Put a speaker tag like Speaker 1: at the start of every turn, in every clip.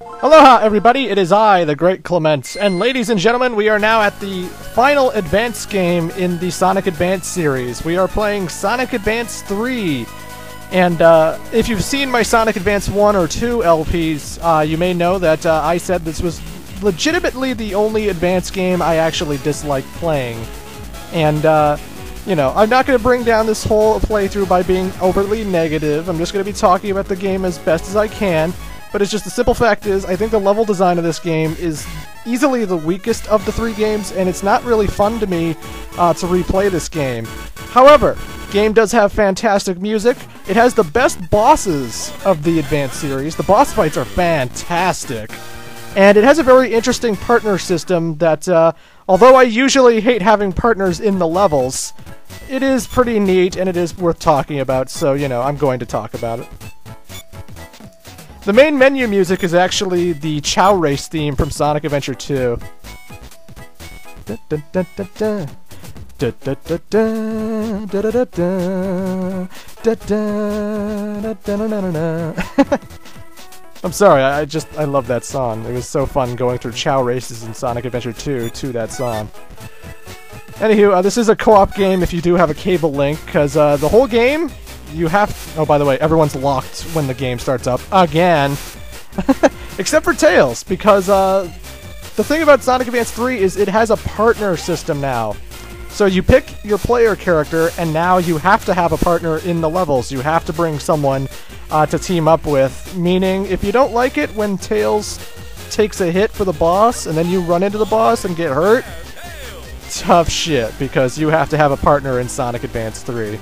Speaker 1: Aloha everybody, it is I, the Great Clement, and ladies and gentlemen, we are now at the final Advance game in the Sonic Advance series. We are playing Sonic Advance 3, and if you've seen my Sonic Advance 1 or 2 LPs, you may know that I said this was legitimately the only Advance game I actually disliked playing. And, you know, I'm not going to bring down this whole playthrough by being overtly negative. I'm just going to be talking about the game as best as I can. But it's just the simple fact is, I think the level design of this game is easily the weakest of the three games, and it's not really fun to me to replay this game. However, the game does have fantastic music. It has the best bosses of the Advance series. The boss fights are fantastic. And it has a very interesting partner system that, although I usually hate having partners in the levels, it is pretty neat and it is worth talking about, so, you know, I'm going to talk about it. The main menu music is actually the Chow Race theme from Sonic Adventure 2. I'm sorry, I love that song. It was so fun going through Chow Races in Sonic Adventure 2 to that song. Anywho, this is a co-op game if you do have a cable link, because the whole game... You have... Oh, by the way, everyone's locked when the game starts up. Again! Except for Tails, because the thing about Sonic Advance 3 is it has a partner system now. So you pick your player character, and now you have to have a partner in the levels. You have to bring someone to team up with. Meaning, if you don't like it when Tails takes a hit for the boss, and then you run into the boss and get hurt, tough shit, because you have to have a partner in Sonic Advance 3.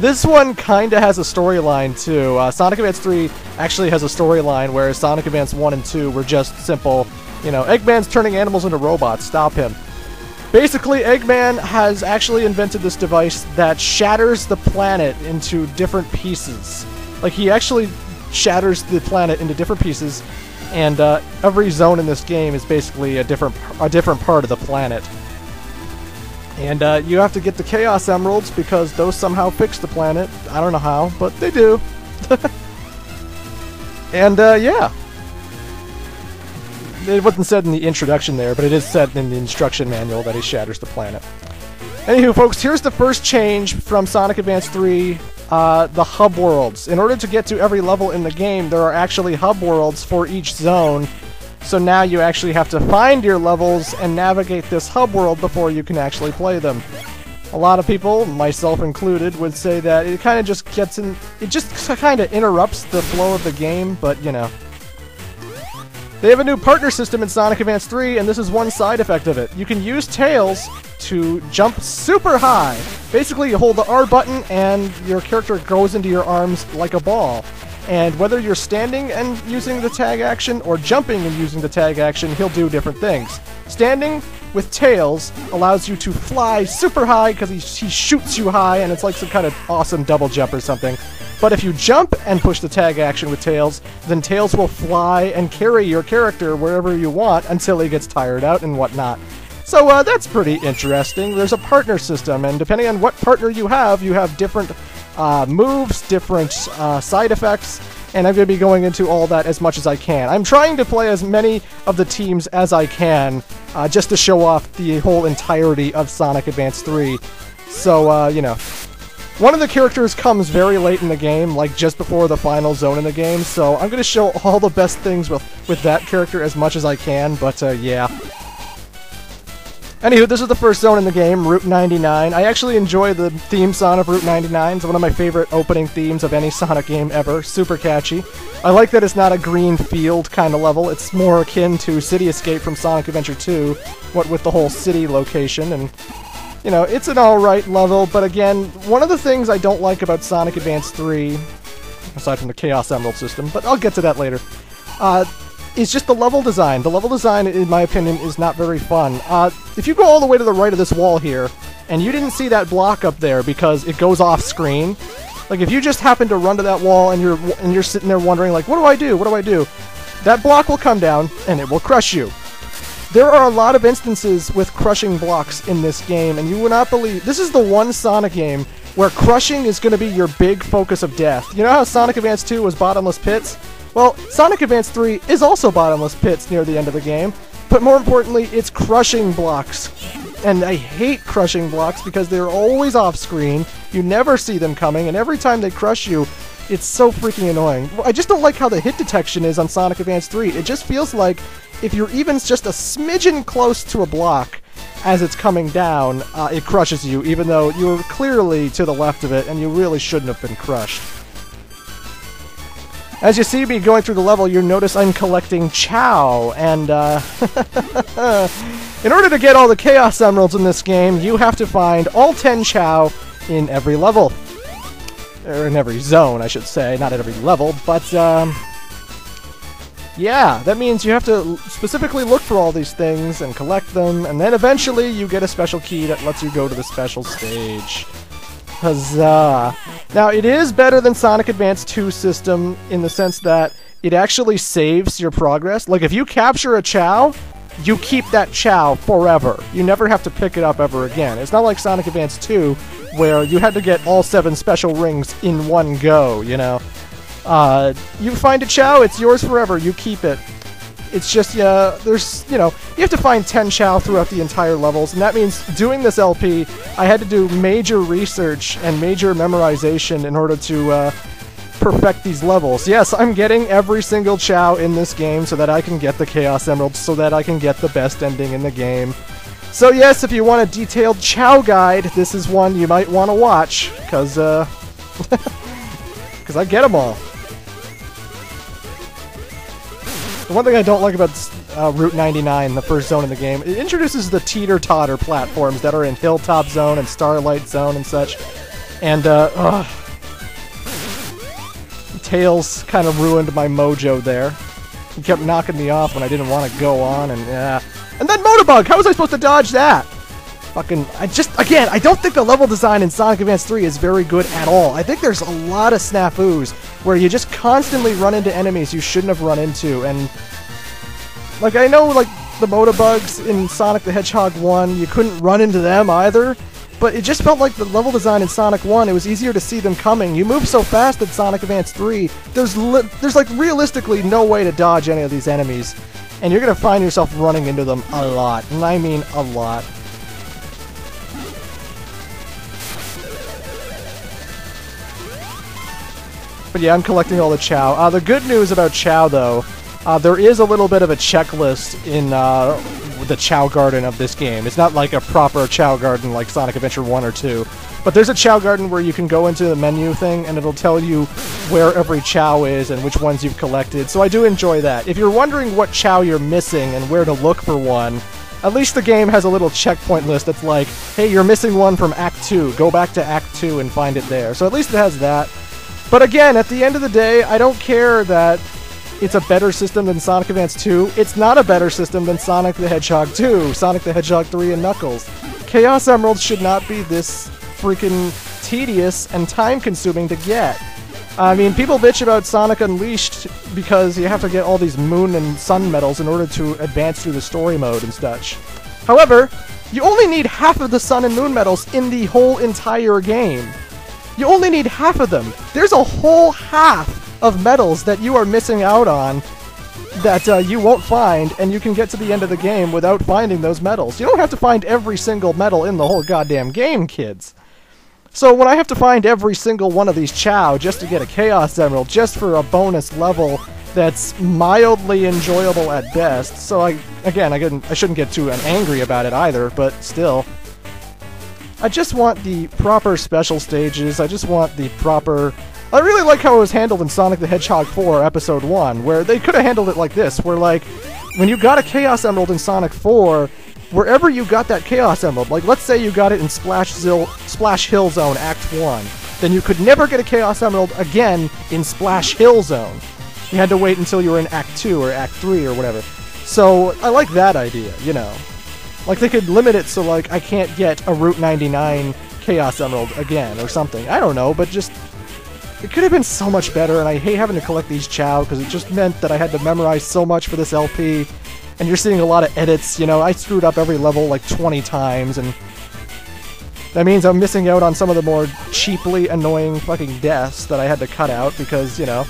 Speaker 1: This one kinda has a storyline too. Sonic Advance 3 actually has a storyline, whereas Sonic Advance 1 and 2 were just simple, you know, Eggman's turning animals into robots, stop him. Basically, Eggman has actually invented this device that shatters the planet into different pieces. Like, he actually shatters the planet into different pieces, and every zone in this game is basically a different part of the planet. And you have to get the Chaos Emeralds because those somehow fix the planet. I don't know how, but they do. And yeah. It wasn't said in the introduction there, but it is said in the instruction manual that he shatters the planet. Anywho, folks, here's the first change from Sonic Advance 3, the hub worlds. In order to get to every level in the game, there are actually hub worlds for each zone. So now you actually have to find your levels and navigate this hub world before you can actually play them. A lot of people, myself included, would say that it kind of just gets in... It just kind of interrupts the flow of the game, but, you know. They have a new partner system in Sonic Advance 3, and this is one side effect of it. You can use Tails to jump super high. Basically, you hold the R button, and your character goes into your arms like a ball. And whether you're standing and using the tag action, or jumping and using the tag action, he'll do different things. Standing with Tails allows you to fly super high, because he shoots you high, and it's like some kind of awesome double jump or something. But if you jump and push the tag action with Tails, then Tails will fly and carry your character wherever you want until he gets tired out and whatnot. So that's pretty interesting. There's a partner system, and depending on what partner you have different moves, different side effects, and I'm going to be going into all that as much as I can. I'm trying to play as many of the teams as I can, just to show off the whole entirety of Sonic Advance 3. So, you know, one of the characters comes very late in the game, like just before the final zone in the game, so I'm going to show all the best things with that character as much as I can, but yeah. Anywho, this is the first zone in the game, Route 99. I actually enjoy the theme song of Route 99. It's one of my favorite opening themes of any Sonic game ever. Super catchy. I like that it's not a green field kind of level. It's more akin to City Escape from Sonic Adventure 2, what with the whole city location. And, you know, it's an alright level, but again, one of the things I don't like about Sonic Advance 3, aside from the Chaos Emerald system, but I'll get to that later, is just the level design. The level design, in my opinion, is not very fun. If you go all the way to the right of this wall here, and you didn't see that block up there because it goes off screen, like if you just happen to run to that wall and you're sitting there wondering, like, what do I do? What do I do? That block will come down and it will crush you. There are a lot of instances with crushing blocks in this game, and you will not believe... This is the one Sonic game where crushing is going to be your big focus of death. You know how Sonic Advance 2 was bottomless pits? Well, Sonic Advance 3 is also bottomless pits near the end of the game, but more importantly, it's crushing blocks. And I hate crushing blocks because they're always off-screen, you never see them coming, and every time they crush you, it's so freaking annoying. I just don't like how the hit detection is on Sonic Advance 3. It just feels like if you're even just a smidgen close to a block as it's coming down, it crushes you, even though you were clearly to the left of it, and you really shouldn't have been crushed. As you see me going through the level, you'll notice I'm collecting Chow, and in order to get all the Chaos Emeralds in this game, you have to find all 10 Chow in every level. Or in every zone, I should say, not at every level, but yeah, that means you have to specifically look for all these things and collect them, and then eventually you get a special key that lets you go to the special stage. Huzzah! Now, it is better than Sonic Advance 2 system in the sense that it actually saves your progress. Like, if you capture a Chow, you keep that Chow forever. You never have to pick it up ever again. It's not like Sonic Advance 2, where you had to get all 7 special rings in one go, you know? You find a Chow, it's yours forever, you keep it. It's just, there's, you know, you have to find 10 Chow throughout the entire levels, and that means doing this LP, I had to do major research and major memorization in order to perfect these levels. Yes, I'm getting every single Chow in this game so that I can get the Chaos Emeralds, so that I can get the best ending in the game. So yes, if you want a detailed Chow guide, this is one you might want to watch, because I get them all. The one thing I don't like about Route 99, the first zone in the game, it introduces the teeter-totter platforms that are in Hilltop Zone and Starlight Zone and such. And, Tails kind of ruined my mojo there. He kept knocking me off when I didn't want to go on, and yeah. And then Motorbug! How was I supposed to dodge that? Fucking, again, I don't think the level design in Sonic Advance 3 is very good at all. I think there's a lot of snafus where you just constantly run into enemies you shouldn't have run into, and like, I know, like, the Motobugs in Sonic the Hedgehog 1, you couldn't run into them either, but it just felt like the level design in Sonic 1, it was easier to see them coming. You move so fast in Sonic Advance 3, there's like realistically no way to dodge any of these enemies, and you're gonna find yourself running into them a lot, and I mean a lot. But yeah, I'm collecting all the Chow. The good news about Chow, though, there is a little bit of a checklist in the Chao Garden of this game. It's not like a proper Chao Garden like Sonic Adventure 1 or 2, but there's a Chao Garden where you can go into the menu thing and it'll tell you where every Chow is and which ones you've collected, so I do enjoy that. If you're wondering what Chow you're missing and where to look for one, at least the game has a little checkpoint list that's like, hey, you're missing one from Act 2, go back to Act 2 and find it there. So at least it has that. But again, at the end of the day, I don't care that it's a better system than Sonic Advance 2. It's not a better system than Sonic the Hedgehog 2, Sonic the Hedgehog 3, and Knuckles. Chaos Emeralds should not be this freaking tedious and time-consuming to get. I mean, people bitch about Sonic Unleashed because you have to get all these Moon and Sun medals in order to advance through the story mode and such. However, you only need half of the Sun and Moon medals in the whole entire game. You only need half of them. There's a whole half of medals that you are missing out on that you won't find, and you can get to the end of the game without finding those medals. You don't have to find every single medal in the whole goddamn game, kids. So when I have to find every single one of these Chow just to get a Chaos Emerald, just for a bonus level that's mildly enjoyable at best, so I shouldn't get too angry about it either, but still. I just want the proper special stages, I just want the proper... I really like how it was handled in Sonic the Hedgehog 4 Episode 1, where they could have handled it like this, where like, when you got a Chaos Emerald in Sonic 4, wherever you got that Chaos Emerald, like let's say you got it in Splash Hill Zone Act 1, then you could never get a Chaos Emerald again in Splash Hill Zone. You had to wait until you were in Act 2 or Act 3 or whatever. So, I like that idea, you know. Like, they could limit it so, like, I can't get a Route 99 Chaos Emerald again or something. I don't know, but just... It could have been so much better, and I hate having to collect these Chow, because it just meant that I had to memorize so much for this LP, and you're seeing a lot of edits, you know, I screwed up every level like 20 times, and that means I'm missing out on some of the more cheaply annoying fucking deaths that I had to cut out, because, you know,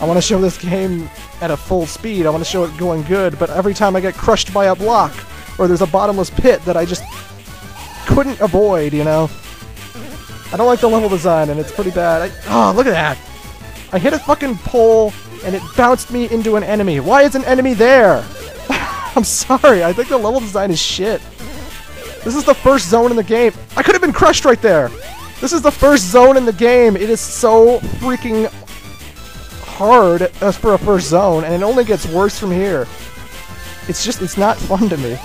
Speaker 1: I want to show this game at a full speed. I want to show it going good, but every time I get crushed by a block, or there's a bottomless pit that I just couldn't avoid, you know? I don't like the level design, and it's pretty bad. Oh, look at that! I hit a fucking pole, and it bounced me into an enemy. Why is an enemy there? I'm sorry, I think the level design is shit. This is the first zone in the game. I could have been crushed right there! This is the first zone in the game. It is so freaking hard as for a first zone, and it only gets worse from here. It's not fun to me.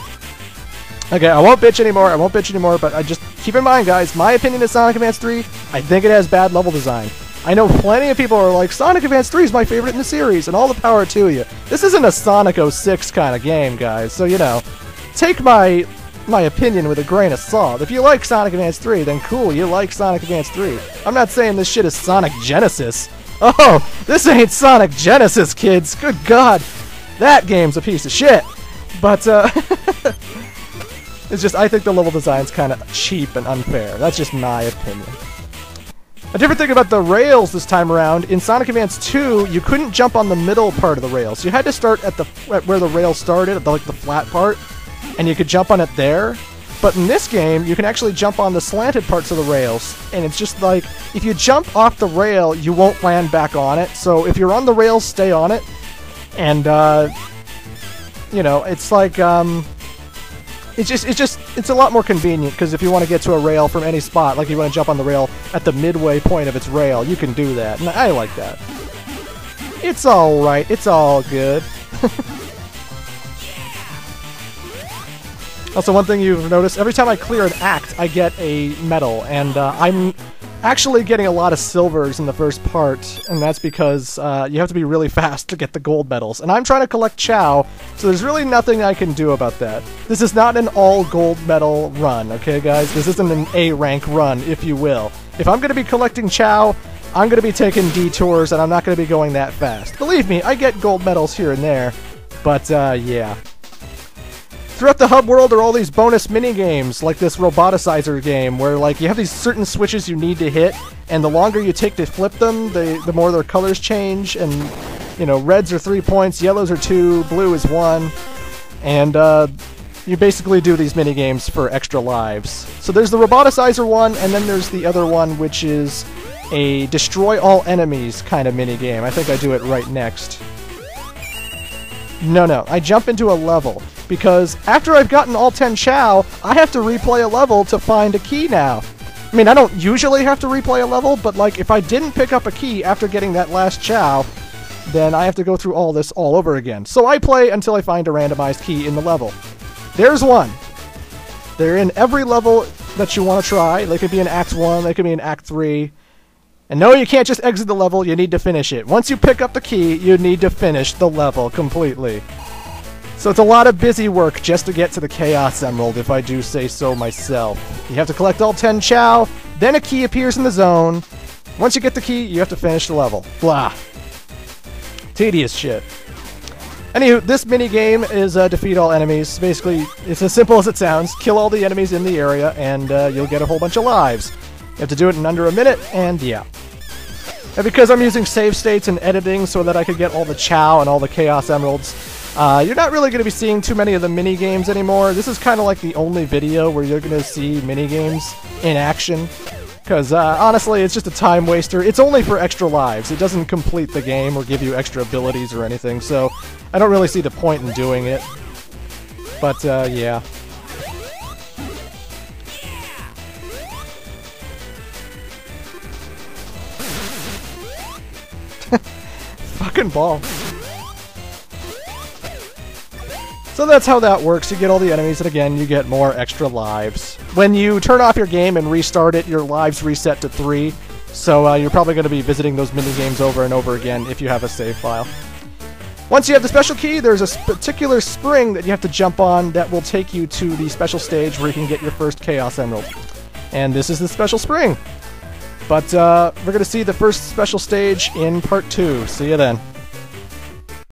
Speaker 1: Okay, I won't bitch anymore, but I just keep in mind, guys, my opinion of Sonic Advance 3, I think it has bad level design. I know plenty of people are like, Sonic Advance 3 is my favorite in the series, and all the power to you. This isn't a Sonic 06 kind of game, guys, so, you know, take my opinion with a grain of salt. If you like Sonic Advance 3, then cool, you like Sonic Advance 3. I'm not saying this shit is Sonic Genesis. Oh, this ain't Sonic Genesis, kids! Good God! That game's a piece of shit! But, it's just, I think the level design's kind of cheap and unfair. That's just my opinion. A different thing about the rails this time around, in Sonic Advance 2, you couldn't jump on the middle part of the rails. You had to start at where the rail started, at the flat part, and you could jump on it there. But in this game, you can actually jump on the slanted parts of the rails, and it's just like, if you jump off the rail, you won't land back on it. So if you're on the rails, stay on it. And, you know, it's like, it's a lot more convenient, because if you want to get to a rail from any spot, like you want to jump on the rail at the midway point of its rail, you can do that, and I like that. It's alright, it's all good. Also, one thing you've noticed, every time I clear an act, I get a medal, and I'm actually getting a lot of silvers in the first part, and that's because you have to be really fast to get the gold medals. And I'm trying to collect Chow, so there's really nothing I can do about that. This is not an all-gold medal run, okay, guys? This isn't an A-rank run, if you will. If I'm going to be collecting Chow, I'm going to be taking detours, and I'm not going to be going that fast. Believe me, I get gold medals here and there, but, yeah. Throughout the hub world are all these bonus mini-games, like this roboticizer game, where like you have these certain switches you need to hit, and the longer you take to flip them, the more their colors change, and, you know, reds are 3 points, yellows are 2, blue is 1, and you basically do these mini-games for extra lives. So there's the roboticizer one, and then there's the other one, which is a destroy all enemies kind of mini-game. I think I do it right next. No, I jump into a level, because after I've gotten all 10 Chow, I have to replay a level to find a key now. I mean, I don't usually have to replay a level, but like, if I didn't pick up a key after getting that last Chow, then I have to go through all this all over again. So I play until I find a randomized key in the level. There's one. They're in every level that you want to try. They could be in Act 1, they could be in Act 3. And no, you can't just exit the level, you need to finish it. Once you pick up the key, you need to finish the level completely. So it's a lot of busy work just to get to the Chaos Emerald, if I do say so myself. You have to collect all 10 Chow, then a key appears in the zone. Once you get the key, you have to finish the level. Blah. Tedious shit. Anywho, this mini-game is defeat all enemies. Basically, it's as simple as it sounds. Kill all the enemies in the area, and you'll get a whole bunch of lives. You have to do it in under a minute, and yeah. And because I'm using save states and editing so that I could get all the Chow and all the Chaos Emeralds, you're not really going to be seeing too many of the mini-games anymore. This is kind of like the only video where you're going to see mini-games in action. Because, honestly, it's just a time waster. It's only for extra lives. It doesn't complete the game or give you extra abilities or anything, so I don't really see the point in doing it. But, yeah. Fucking ball. So that's how that works. You get all the enemies, and again, you get more extra lives. When you turn off your game and restart it, your lives reset to 3. So you're probably going to be visiting those mini-games over and over again if you have a save file. Once you have the special key, there's a particular spring that you have to jump on that will take you to the special stage where you can get your first Chaos Emerald. And this is the special spring. But we're going to see the first special stage in Part 2. See you then.